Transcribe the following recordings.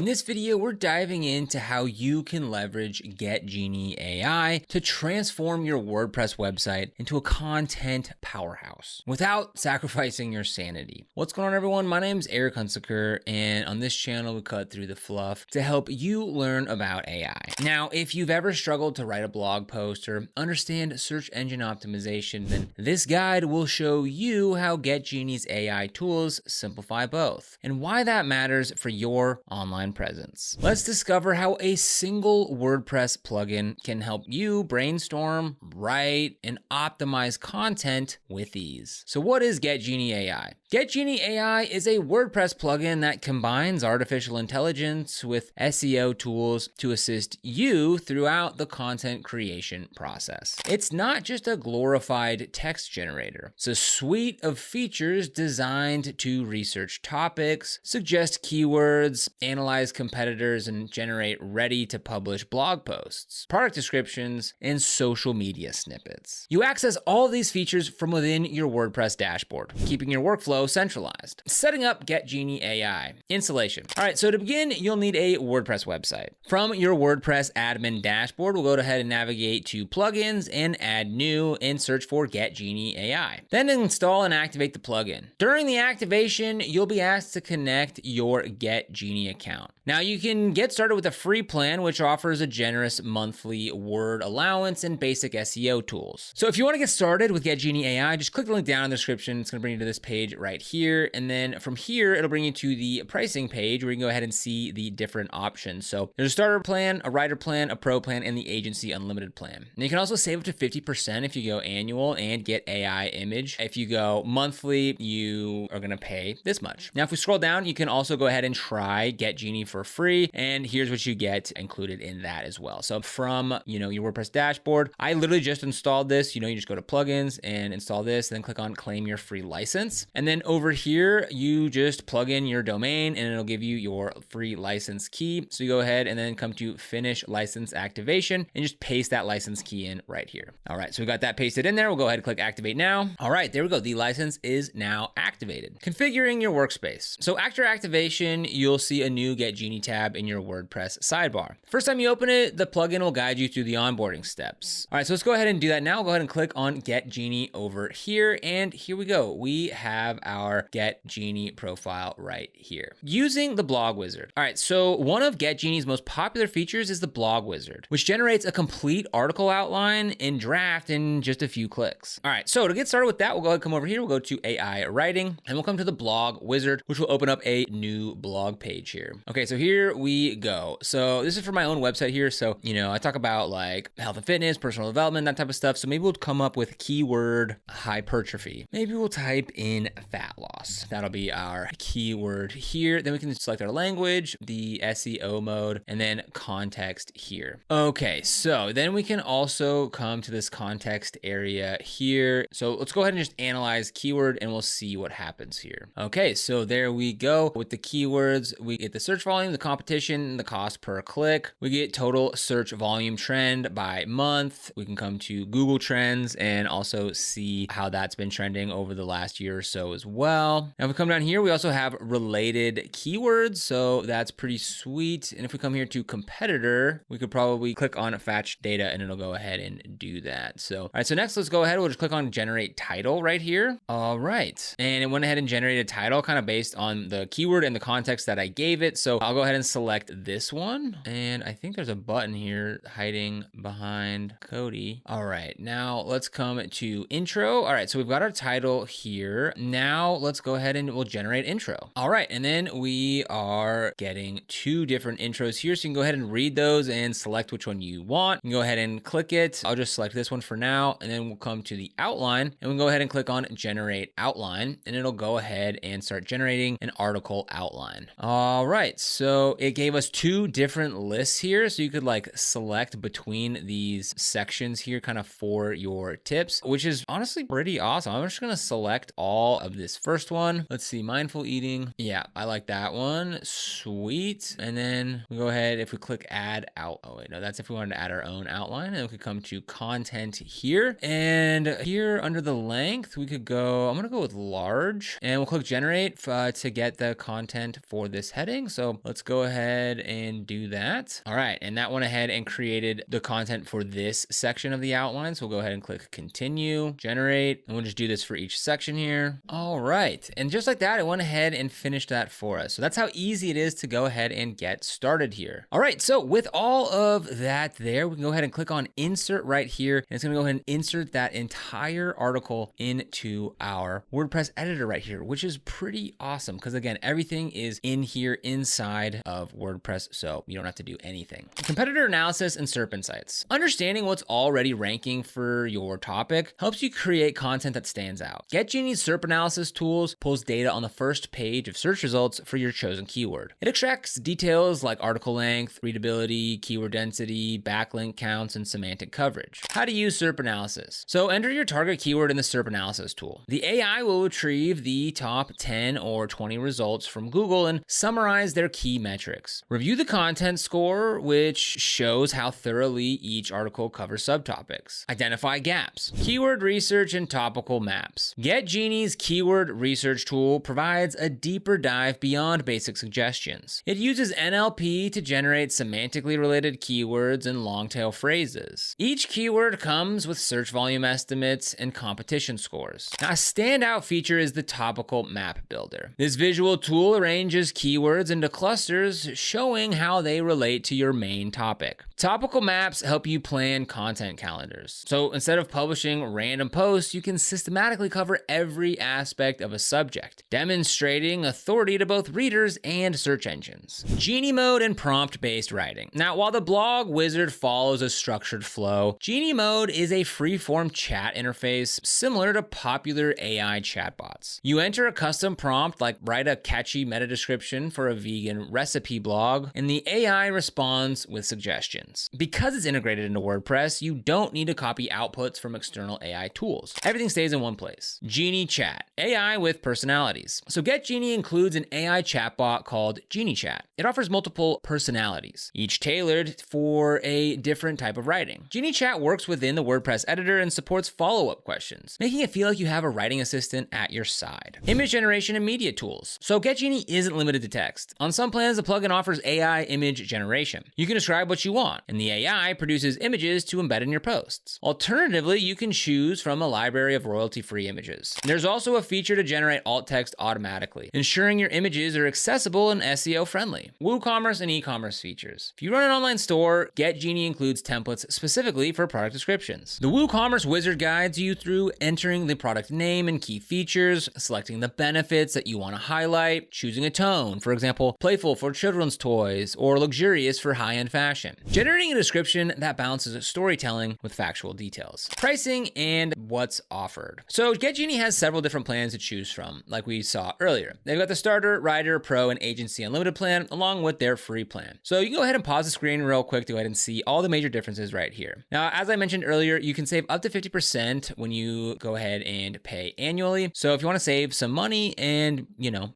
In this video, we're diving into how you can leverage GetGenie AI to transform your WordPress website into a content powerhouse without sacrificing your sanity. What's going on, everyone? My name is Eric Hunsaker, and on this channel, we cut through the fluff to help you learn about AI. Now, if you've ever struggled to write a blog post or understand search engine optimization, then this guide will show you how GetGenie's AI tools simplify both and why that matters for your online presence. Let's discover how a single WordPress plugin can help you brainstorm, write, and optimize content with ease. So what is GetGenie AI? GetGenie AI is a WordPress plugin that combines artificial intelligence with SEO tools to assist you throughout the content creation process. It's not just a glorified text generator. It's a suite of features designed to research topics, suggest keywords, analyze competitors, and generate ready-to-publish blog posts, product descriptions, and social media snippets. You access all of these features from within your WordPress dashboard, keeping your workflow centralized. Setting up GetGenie AI. Installation. All right, so to begin, you'll need a WordPress website. From your WordPress admin dashboard, we'll go ahead and navigate to plugins and add new and search for GetGenie AI. Then install and activate the plugin. During the activation, you'll be asked to connect your GetGenie account. Now, you can get started with a free plan, which offers a generous monthly word allowance and basic SEO tools. So if you want to get started with GetGenie AI, just click the link down in the description. It's going to bring you to this page right here. And then from here, it'll bring you to the pricing page where you can go ahead and see the different options. So there's a starter plan, a writer plan, a pro plan, and the agency unlimited plan. And you can also save up to 50% if you go annual and get AI image. If you go monthly, you are going to pay this much. Now, if we scroll down, you can also go ahead and try GetGenie for free, and here's what you get included in that as well. So from your WordPress dashboard, I literally just installed this. You just go to plugins and install this, then click on claim your free license, and then over here you just plug in your domain and it'll give you your free license key. So you go ahead and then come to finish license activation and just paste that license key in right here. All right, so we got that pasted in there. We'll go ahead and click activate now. All right, there we go. The license is now activated. Configuring your workspace. So after activation, you'll see a new GetGenie tab in your WordPress sidebar. First time you open it, the plugin will guide you through the onboarding steps. All right, so let's go ahead and do that now. We'll go ahead and click on GetGenie over here, and here we go. We have our GetGenie profile right here. Using the blog wizard. All right, so one of GetGenie's most popular features is the blog wizard, which generates a complete article outline and draft in just a few clicks. All right, so to get started with that, we'll go ahead and come over here. We'll go to AI writing, and we'll come to the blog wizard, which will open up a new blog page here. Okay, so here we go. So this is for my own website here. So, I talk about like health and fitness, personal development, that type of stuff. So maybe we'll come up with keyword hypertrophy. Maybe we'll type in fat loss. That'll be our keyword here. Then we can select our language, the SEO mode, and then context here. Okay, so then we can also come to this context area here. So let's go ahead and just analyze keyword and we'll see what happens here. Okay, so there we go. With the keywords, we get the search volume, the competition, the cost per click. We get total search volume trend by month. We can come to Google Trends and also see how that's been trending over the last year or so as well. Now, if we come down here, we also have related keywords. So that's pretty sweet. And if we come here to competitor, we could probably click on fetch data and it'll go ahead and do that. So, all right, so next let's go ahead. We'll just click on generate title right here. All right. And it went ahead and generated a title kind of based on the keyword and the context that I gave it. So I'll go ahead and select this one. And I think there's a button here hiding behind Cody. All right, now let's come to intro. All right, so we've got our title here. Now let's go ahead and we'll generate intro. All right, and then we are getting two different intros here. So you can go ahead and read those and select which one you want. You can go ahead and click it. I'll just select this one for now. And then we'll come to the outline and we'll go ahead and click on generate outline and it'll go ahead and start generating an article outline. All right, so it gave us two different lists here. So you could like select between these sections here kind of for your tips, which is honestly pretty awesome. I'm just going to select all of this first one. Let's see, mindful eating. Yeah, I like that one. Sweet. And then we go ahead, if we click add out, oh wait, no, that's if we wanted to add our own outline, and we could come to content here. And here under the length, we could go, I'm going to go with large, and we'll click generate to get the content for this heading. So So let's go ahead and do that. All right, and that went ahead and created the content for this section of the outline. So we'll go ahead and click continue, generate, and we'll just do this for each section here. All right, and just like that, it went ahead and finished that for us. So that's how easy it is to go ahead and get started here. All right, so with all of that there, we can go ahead and click on insert right here, and it's gonna go ahead and insert that entire article into our WordPress editor right here, which is pretty awesome because again, everything is in here inside of WordPress, so you don't have to do anything. Competitor analysis and SERP insights. Understanding what's already ranking for your topic helps you create content that stands out. GetGenie's SERP analysis tools pulls data on the first page of search results for your chosen keyword. It extracts details like article length, readability, keyword density, backlink counts, and semantic coverage. How to use SERP analysis. So enter your target keyword in the SERP analysis tool. The AI will retrieve the top 10 or 20 results from Google and summarize their key metrics. Review the content score, which shows how thoroughly each article covers subtopics. Identify gaps. Keyword research and topical maps. GetGenie's keyword research tool provides a deeper dive beyond basic suggestions. It uses NLP to generate semantically related keywords and long-tail phrases. Each keyword comes with search volume estimates and competition scores. Now, a standout feature is the Topical Map Builder. This visual tool arranges keywords into clusters, showing how they relate to your main topic. Topical maps help you plan content calendars. So instead of publishing random posts, you can systematically cover every aspect of a subject, demonstrating authority to both readers and search engines. Genie mode and prompt-based writing. Now, while the blog wizard follows a structured flow, Genie mode is a free-form chat interface similar to popular AI chatbots. You enter a custom prompt like write a catchy meta description for a vegan recipe blog, and the AI responds with suggestions. Because it's integrated into WordPress, you don't need to copy outputs from external AI tools. Everything stays in one place. GenieChat, AI with personalities. So GetGenie includes an AI chatbot called GenieChat. It offers multiple personalities, each tailored for a different type of writing. GenieChat works within the WordPress editor and supports follow-up questions, making it feel like you have a writing assistant at your side. Image generation and media tools. So GetGenie isn't limited to text. On some plans, the plugin offers AI image generation. You can describe what you want, and the AI produces images to embed in your posts. Alternatively, you can choose from a library of royalty-free images. There's also a feature to generate alt text automatically, ensuring your images are accessible and SEO friendly. WooCommerce and e-commerce features. If you run an online store, GetGenie includes templates specifically for product descriptions. The WooCommerce wizard guides you through entering the product name and key features, selecting the benefits that you want to highlight, choosing a tone, for example, playful for children's toys or luxurious for high-end fashion. Generating a description that balances storytelling with factual details. Pricing and what's offered. So GetGenie has several different plans to choose from, like we saw earlier. They've got the starter, rider, pro, and agency unlimited plan, along with their free plan. So you can go ahead and pause the screen real quick to go ahead and see all the major differences right here. Now, as I mentioned earlier, you can save up to 50% when you go ahead and pay annually. So if you want to save some money, and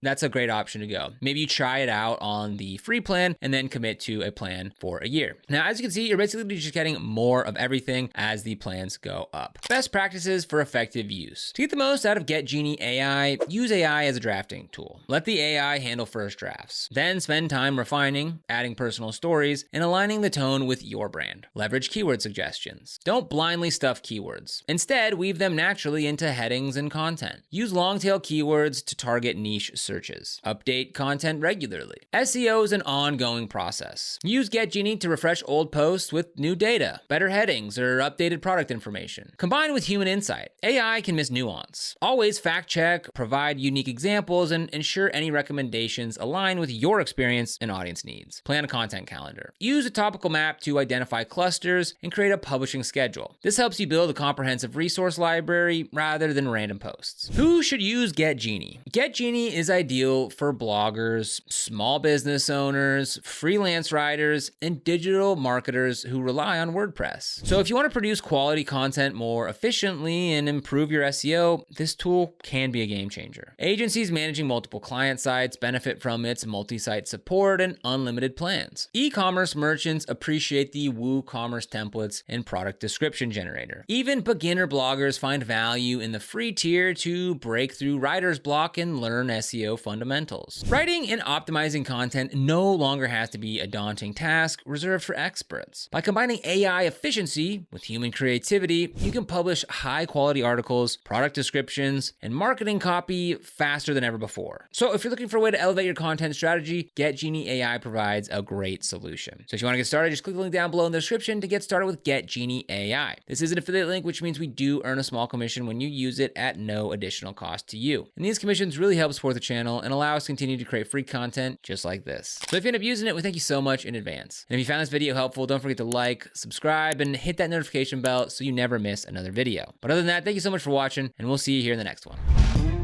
that's a great option to go. Maybe you try it out on the free plan and then commit to a plan for a year. Now, as you can see, you're basically just getting more of everything as the plans go up. Best practices for effective use. To get the most out of GetGenie AI, use AI as a drafting tool. Let the AI handle first drafts. Then spend time refining, adding personal stories, and aligning the tone with your brand. Leverage keyword suggestions. Don't blindly stuff keywords. Instead, weave them naturally into headings and content. Use long-tail keywords to target niche searches. Update content regularly. SEO is an ongoing process. Use GetGenie to refresh old posts with new data, better headings, or updated product information. Combined with human insight, AI can miss nuance. Always fact check, provide unique examples, and ensure any recommendations align with your experience and audience needs. Plan a content calendar. Use a topical map to identify clusters and create a publishing schedule. This helps you build a comprehensive resource library rather than random posts. Who should use GetGenie? GetGenie is ideal for bloggers, small business owners, freelance writers, and digital marketers who rely on WordPress. So if you want to produce quality content more efficiently and improve your SEO, this tool can be a game changer. Agencies managing multiple client sites benefit from its multi-site support and unlimited plans. E-commerce merchants appreciate the WooCommerce templates and product description generator. Even beginner bloggers find value in the free tier to break through writer's block and learn SEO fundamentals. Writing and optimizing content no longer has to be a daunting task reserved for experts. By combining AI efficiency with human creativity, you can publish high-quality articles, product descriptions, and marketing copy faster than ever before. So if you're looking for a way to elevate your content strategy, GetGenie AI provides a great solution. So if you want to get started, just click the link down below in the description to get started with GetGenie AI. This is an affiliate link, which means we do earn a small commission when you use it at no additional cost to you. And these commissions really help support the channel and allow us to continue to create free content just like this. So if you end up using it, we thank you so much in advance. And if you found this video helpful, don't forget to like, subscribe, and hit that notification bell so you never miss another video. But other than that, thank you so much for watching, and we'll see you here in the next one.